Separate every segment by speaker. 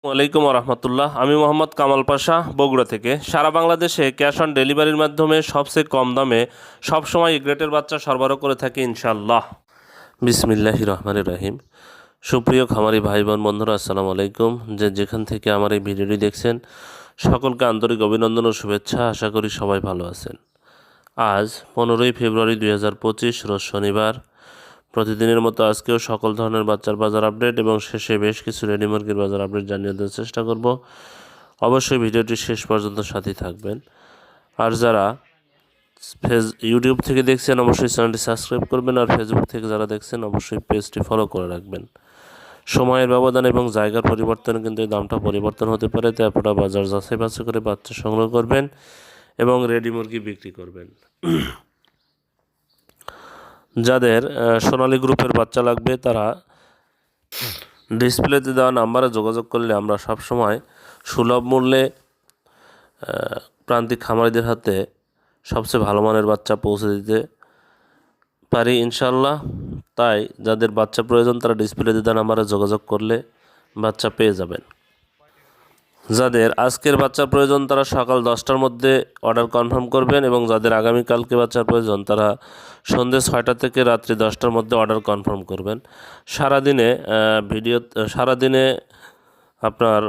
Speaker 1: ওয়ালাইকুম রহমতুল্লাহ। আমি মোহাম্মদ কামাল পাশা, বগুড়া থেকে। সারা বাংলাদেশে ক্যাশ অন ডেলিভারির মাধ্যমে সবচেয়ে কম দামে সবসময় এ গ্রেডের বাচ্চা সরবরাহ করে থাকি ইনশাআল্লাহ। বিসমিল্লাহির রহমানির রহিম। সুপ্রিয় খামারি ভাই বোন বন্ধুরা, আসসালামু আলাইকুম। যেখান থেকে আমার এই ভিডিওটি দেখছেন, সকলকে আন্তরিক অভিনন্দন ও শুভেচ্ছা। আশা করি সবাই ভালো আছেন। আজ 15ই ফেব্রুয়ারি 2025, রোজ শনিবার। প্রতিদিনের মতো আজকেও সকল ধরনের বাচ্চার বাজার আপডেট এবং শেষে বেশ কিছু রেডি মুরগির বাজার আপডেট জানিয়ে দেওয়ার চেষ্টা করব। অবশ্যই ভিডিওটি শেষ পর্যন্ত সাথে থাকবেন। আর যারা ইউটিউব থেকে দেখছেন অবশ্যই চ্যানেলটি সাবস্ক্রাইব করবেন, আর ফেসবুক থেকে যারা দেখছেন অবশ্যই পেজটি ফলো করে রাখবেন। সময়ের ব্যবধান এবং জায়গার পরিবর্তনে কিন্তু এই দামটা পরিবর্তন হতে পারে, তাই আপনারা বাজার যাচাই বাছাই করে বাচ্চা সংগ্রহ করবেন এবং রেডি মুরগি বিক্রি করবেন। যাদের সোনালী গ্রুপের বাচ্চা লাগবে তারা ডিসপ্লেতে দেওয়া নাম্বারে যোগাযোগ করলে আমরা সবসময় সুলভ মূল্যে প্রান্তিক খামারিদের হাতে সবচেয়ে ভালো মানের বাচ্চা পৌঁছে দিতে পারি ইনশাল্লাহ। তাই যাদের বাচ্চা প্রয়োজন তারা ডিসপ্লেতে দেওয়া নাম্বারে যোগাযোগ করলে বাচ্চা পেয়ে যাবেন। যাদের আজকের বাচ্চার প্রয়োজন তারা সকাল 10টার মধ্যে অর্ডার কনফার্ম করবেন, এবং যাদের আগামীকালকে বাচ্চার প্রয়োজন তারা সন্ধ্যে 6টা থেকে রাত্রি 10টার মধ্যে অর্ডার কনফার্ম করবেন। সারাদিনে আপনার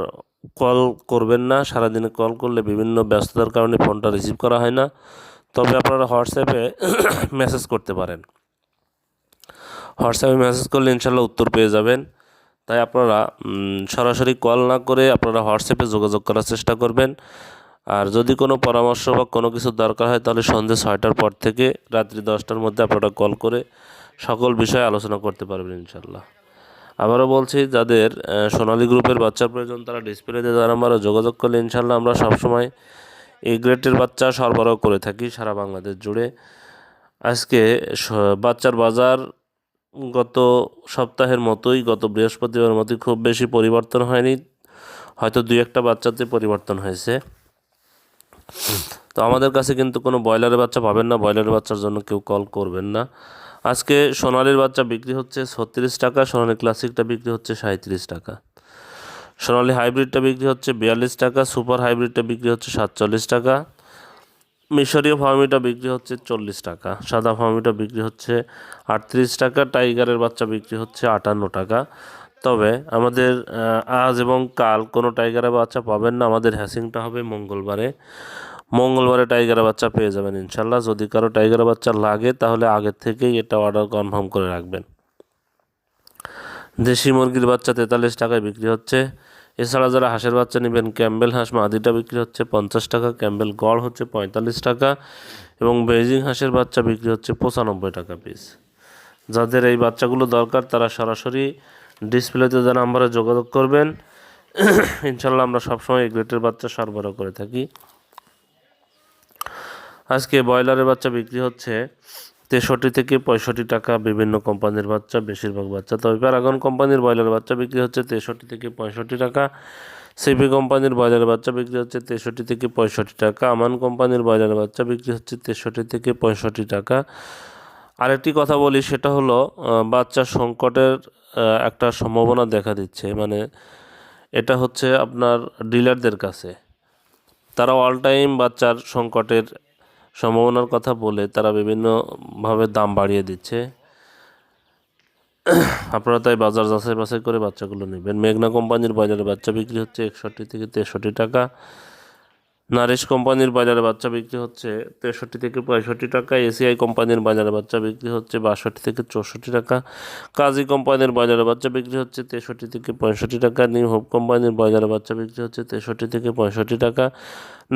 Speaker 1: কল করবেন না। সারাদিনে কল করলে বিভিন্ন ব্যস্ততার কারণে ফোনটা রিসিভ করা হয় না, তবে আপনারা হোয়াটসঅ্যাপে মেসেজ করতে পারেন। হোয়াটসঅ্যাপে মেসেজ করলে ইনশাল্লাহ উত্তর পেয়ে যাবেন। তাই আপনারা সরাসরি কল না করে আপনারা হোয়াটসঅ্যাপে যোগাযোগ করার চেষ্টা করবেন। আর যদি কোনো পরামর্শ বা কোনো কিছু দরকার হয় তাহলে সন্ধ্যে 6টার পর থেকে রাত্রি 10টার মধ্যে আপনারা কল করে সকল বিষয়ে আলোচনা করতে পারবেন ইনশাল্লাহ। আবারও বলছি, যাদের সোনালী গ্রুপের বাচ্চার প্রয়োজন তারা ডিসপ্লেতে যারা আমরা যোগাযোগ করলে ইনশাল্লাহ আমরা সবসময় এই গ্রেডের বাচ্চা সরবরাহ করে থাকি সারা বাংলাদেশ জুড়ে। আজকে বাচ্চার বাজার গত সপ্তাহের মতোই, গত বৃহস্পতিবার মতোই খুব বেশি পরিবর্তন হয়নি, হয়তো 2-1টা বাচ্চাতে পরিবর্তন হয়েছে। তো আমাদের কাছে কিন্তু কোনো ব্রয়লারের বাচ্চা পাবেন না, ব্রয়লারের বাচ্চার জন্য কেউ কল করবেন না। আজকে সোনালির বাচ্চা বিক্রি হচ্ছে 36 টাকা, সোনালি ক্লাসিকটা বিক্রি হচ্ছে 37 টাকা, সোনালি হাইব্রিডটা বিক্রি হচ্ছে 42 টাকা, সুপার হাইব্রিডটা বিক্রি হচ্ছে 47 টাকা, মিশরীয় ফার্মিটা বিক্রি হচ্ছে 40 টাকা, সাদা ফার্মিটা বিক্রি হচ্ছে 38 টাকা, টাইগারের বাচ্চা বিক্রি হচ্ছে 58 টাকা। তবে আমাদের আজ এবং কাল কোনো টাইগারের বাচ্চা পাবেন না। আমাদের হ্যাসিংটা হবে মঙ্গলবারে টাইগারের বাচ্চা পেয়ে যাবেন ইনশাল্লাহ। যদি কারো টাইগারের বাচ্চা লাগে তাহলে আগের থেকেই এটা অর্ডার কনফার্ম করে রাখবেন। দেশি মুরগির বাচ্চা 43 টাকায় বিক্রি হচ্ছে। এছাড়া যারা হাঁসের বাচ্চা নেবেন, ক্যাম্বেল হাঁস মাদিটা বিক্রি হচ্ছে 50 টাকা, ক্যাম্বেল গড় হচ্ছে 45 টাকা, এবং বেজিং হাঁসের বাচ্চা বিক্রি হচ্ছে 95 টাকা পিস। যাদের এই বাচ্চাগুলো দরকার তারা সরাসরি ডিসপ্লেতে যারা নাম্বারে যোগাযোগ করবেন। ইনশাল্লাহ আমরা সবসময় এই গ্রেডের বাচ্চা সরবরাহ করে থাকি। আজকে ব্রয়লারের বাচ্চা বিক্রি হচ্ছে 63 থেকে 65 টাকা, বিভিন্ন কোম্পানির বাচ্চা, বেশিরভাগ বাচ্চা। তবে প্যারাগন কোম্পানির ব্রয়লার বাচ্চা বিক্রি হচ্ছে 63 থেকে 65 টাকা, সিপি কোম্পানির ব্রয়লার বাচ্চা বিক্রি হচ্ছে 63 থেকে 65 টাকা, আমান কোম্পানির ব্রয়লার বাচ্চা বিক্রি হচ্ছে 63 থেকে 65 টাকা। আরেকটি কথা বলি, সেটা হলো বাচ্চা সংকটের একটা সম্ভাবনা দেখা দিচ্ছে। মানে এটা হচ্ছে আপনার ডিলারদের কাছে, তারা অল টাইম বাচ্চার সংকটের সম্ভাবনার কথা বলে তারা বিভিন্নভাবে দাম বাড়িয়ে দিচ্ছে। আপনারা তাই বাজার যাচাই বাছাই করে বাচ্চাগুলো নেবেন। মেঘনা কোম্পানির বাজারে বাচ্চা বিক্রি হচ্ছে 61 থেকে 63 টাকা, নারিশ কোম্পানির বাজারে বাচ্চা বিক্রি হচ্ছে 63 থেকে 65 টাকা, এসিআই কোম্পানির বাজারে বাচ্চা বিক্রি হচ্ছে 62 থেকে 64 টাকা, কাজী কোম্পানির বাজারে বাচ্চা বিক্রি হচ্ছে 63 থেকে 65 টাকা, নিউ হোপ কোম্পানির বাজারে বাচ্চা বিক্রি হচ্ছে 63 থেকে 65 টাকা,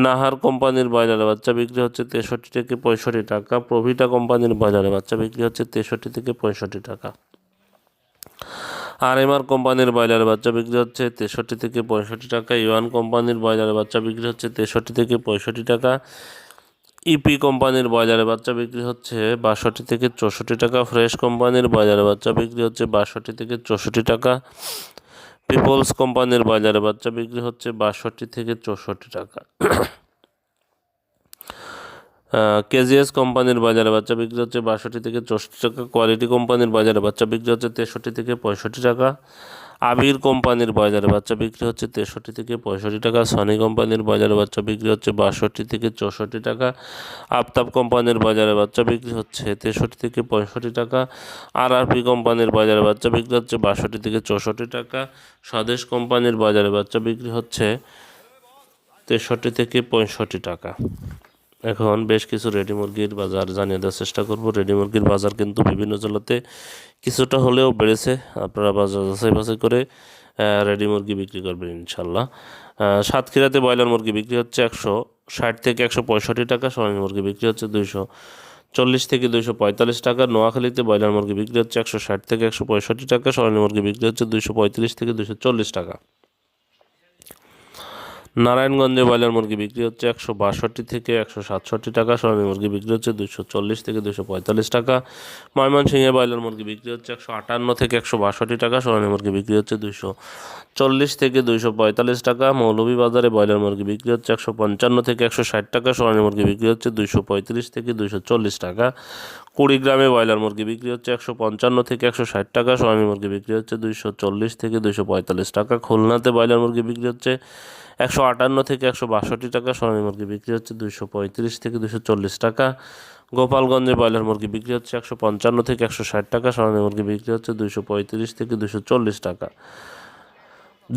Speaker 1: নাহার কোম্পানির বাজারে বাচ্চা বিক্রি হচ্ছে 63 থেকে 65 টাকা, প্রভিটা কোম্পানির বাজারে বাচ্চা বিক্রি হচ্ছে 63 থেকে 65 টাকা, আরএমআর কোম্পানির ব্রয়লারের বাচ্চা বিক্রি হচ্ছে 63 থেকে 65 টাকা, ইওয়ান কোম্পানির ব্রয়লারের বাচ্চা বিক্রি হচ্ছে 63 থেকে 65 টাকা, ইপি কোম্পানির ব্রয়লারের বাচ্চা বিক্রি হচ্ছে 62 থেকে 64 টাকা, ফ্রেশ কোম্পানির ব্রয়লারের বাচ্চা বিক্রি হচ্ছে 62 থেকে 64 টাকা, পিপলস কোম্পানির ব্রয়লারের বাচ্চা বিক্রি হচ্ছে 62 থেকে 64 টাকা, কেজিএস কোম্পানির বাজারে বাচ্চা বিক্রি হচ্ছে 62 থেকে 64 টাকা, কোয়ালিটি কোম্পানির বাজারে বাচ্চা বিক্রি হচ্ছে 63 থেকে 65 টাকা, আবির কোম্পানির ব্রয়লারের বাচ্চা বিক্রি হচ্ছে 63 থেকে 65 টাকা। সনি কোম্পানির ব্রয়লারের বাচ্চা বিক্রি হচ্ছে 62 থেকে 64 টাকা। আফতাব কোম্পানির ব্রয়লারের বাচ্চা বিক্রি হচ্ছে 63 থেকে 65 টাকা। RRP কোম্পানির ব্রয়লারের বাচ্চা বিক্রি হচ্ছে 62 থেকে 64 টাকা। স্বদেশ কোম্পানির ব্রয়লারের বাচ্চা বিক্রি হচ্ছে 63 থেকে 65 টাকা। এখন বেশ কিছু রেডি মুরগির বাজার জানিয়ে দেওয়ার চেষ্টা করব। রেডি মুরগির বাজার কিন্তু বিভিন্ন জেলাতে কিছুটা হলেও বেড়েছে। আপনারা বাজার যাচাই করে রেডি মুরগি বিক্রি করবেন ইনশাল্লাহ। সাতক্ষীরাতে ব্রয়লার মুরগি বিক্রি হচ্ছে 160 থেকে 165 টাকা। সোনালী মুরগি বিক্রি হচ্ছে 240 থেকে 245 টাকা। নোয়াখালীতে ব্রয়লার মুরগি বিক্রি হচ্ছে 160 থেকে 165 টাকা। সোনালী মুরগি বিক্রি হচ্ছে 235 থেকে 240 টাকা। নারায়ণগঞ্জে ব্রয়লার মুরগি বিক্রি হচ্ছে 162 থেকে 167 টাকা। সোনালী মুরগি বিক্রি হচ্ছে 240 থেকে 245 টাকা। ময়মনসিংহে ব্রয়লার মুরগি বিক্রি হচ্ছে 158 থেকে 162 টাকা। সোনালী মুরগি বিক্রি হচ্ছে 240 থেকে 245 টাকা। মৌলভীবাজারে ব্রয়লার মুরগি বিক্রি হচ্ছে 155 থেকে 160 টাকা। সোনালী মুরগি বিক্রি হচ্ছে 235 থেকে 240 টাকা। কুড়িগ্রামে ব্রয়লার মুরগি বিক্রি হচ্ছে 155 থেকে 160 টাকা। সোনালী মুরগি বিক্রি হচ্ছে 240 থেকে 245 টাকা। খুলনাতে ব্রয়লার মুরগি বিক্রি হচ্ছে 158 থেকে 162 টাকা। সোনালী মুরগি বিক্রি হচ্ছে 235 থেকে 240 টাকা। গোপালগঞ্জে ব্রয়লার মুরগি বিক্রি হচ্ছে 155 থেকে 160 টাকা। সোনালী মুরগি বিক্রি হচ্ছে 235 থেকে 240 টাকা।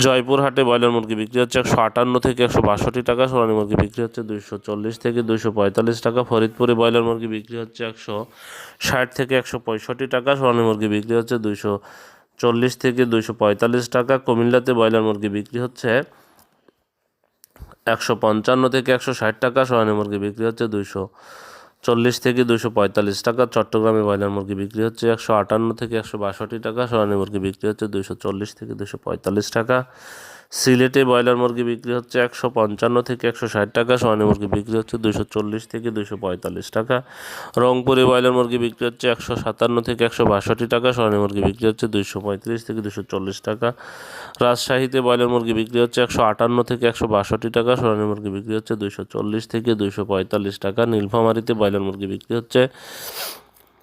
Speaker 1: জয়পুরহাটে ব্রয়লার মুরগি বিক্রি হচ্ছে 158 থেকে 162 টাকা। সোনালী মুরগি বিক্রি হচ্ছে 240 থেকে 245 টাকা। ফরিদপুরে ব্রয়লার মুরগি বিক্রি হচ্ছে 160 থেকে 165 টাকা। সোনালী মুরগি বিক্রি হচ্ছে 240 থেকে 245 টাকা। কুমিল্লাতে ব্রয়লার মুরগি বিক্রি হচ্ছে 155 থেকে 160 টাকা। সোনালী মুরগি বিক্রি হচ্ছে 240 থেকে 245 টাকা। চট্টগ্রামে ব্রয়লার মুরগি বিক্রি হচ্ছে 158 থেকে 162 টাকা। সোনালী মুরগি বিক্রি হচ্ছে 240 থেকে 245 টাকা। সিলেটে ব্রয়লার মুরগি বিক্রি হচ্ছে 155 থেকে 160 টাকা। সোনালী মুরগি বিক্রি হচ্ছে 240 থেকে 245 টাকা। রংপুরে ব্রয়লার মুরগি বিক্রি হচ্ছে 157 থেকে 162 টাকা। সোনালী মুরগি বিক্রি হচ্ছে 235 থেকে 240 টাকা। রাজশাহীতে ব্রয়লার মুরগি বিক্রি হচ্ছে 158 থেকে 162 টাকা। সোনালী মুরগি বিক্রি হচ্ছে 240 থেকে 245 টাকা। নীলফামারীতে ব্রয়লার মুরগি বিক্রি হচ্ছে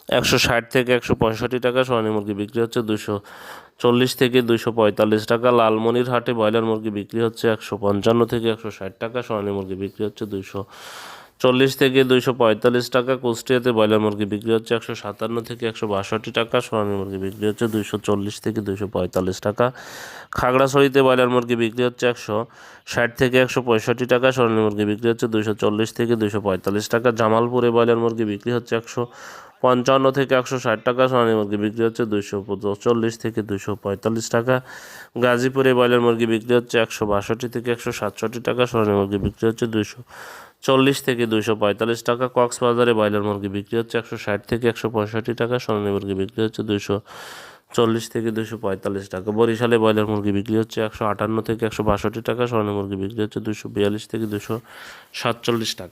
Speaker 1: 160 থেকে 165 টাকা। সোনালী মুরগি বিক্রি হচ্ছে 240 থেকে 245 টাকা। লালমনিরহাটে ব্রয়লার মুরগি বিক্রি হচ্ছে 155 থেকে 160 টাকা। সোনালী মুরগি বিক্রি হচ্ছে 240 থেকে 245 টাকা। কুষ্টিয়াতে ব্রয়লার মুরগি বিক্রি হচ্ছে 157 থেকে 162 টাকা। সোনালী মুরগি বিক্রি হচ্ছে 240 থেকে 245 টাকা। খাগড়াছড়িতে ব্রয়লার মুরগি বিক্রি হচ্ছে 160 থেকে 165 টাকা। সোনালী মুরগি বিক্রি হচ্ছে 240 থেকে 245 টাকা। জামালপুরে ব্রয়লার মুরগি বিক্রি হচ্ছে 155 থেকে 160 টাকা। সোনালী মুরগি বিক্রি হচ্ছে 240 থেকে 245 টাকা। গাজীপুরে ব্রয়লার মুরগি বিক্রি হচ্ছে 162 থেকে 167 টাকা। সোনালী মুরগি বিক্রি হচ্ছে 240 থেকে 245 টাকা। কক্সবাজারে ব্রয়লার মুরগি বিক্রি হচ্ছে 160 থেকে 165 টাকা। সোনালী মুরগি বিক্রি হচ্ছে 240 থেকে 245 টাকা। বরিশালে ব্রয়লার মুরগি বিক্রি হচ্ছে 158 থেকে 162 টাকা। সোনালী মুরগি বিক্রি হচ্ছে 242 থেকে 247 টাকা।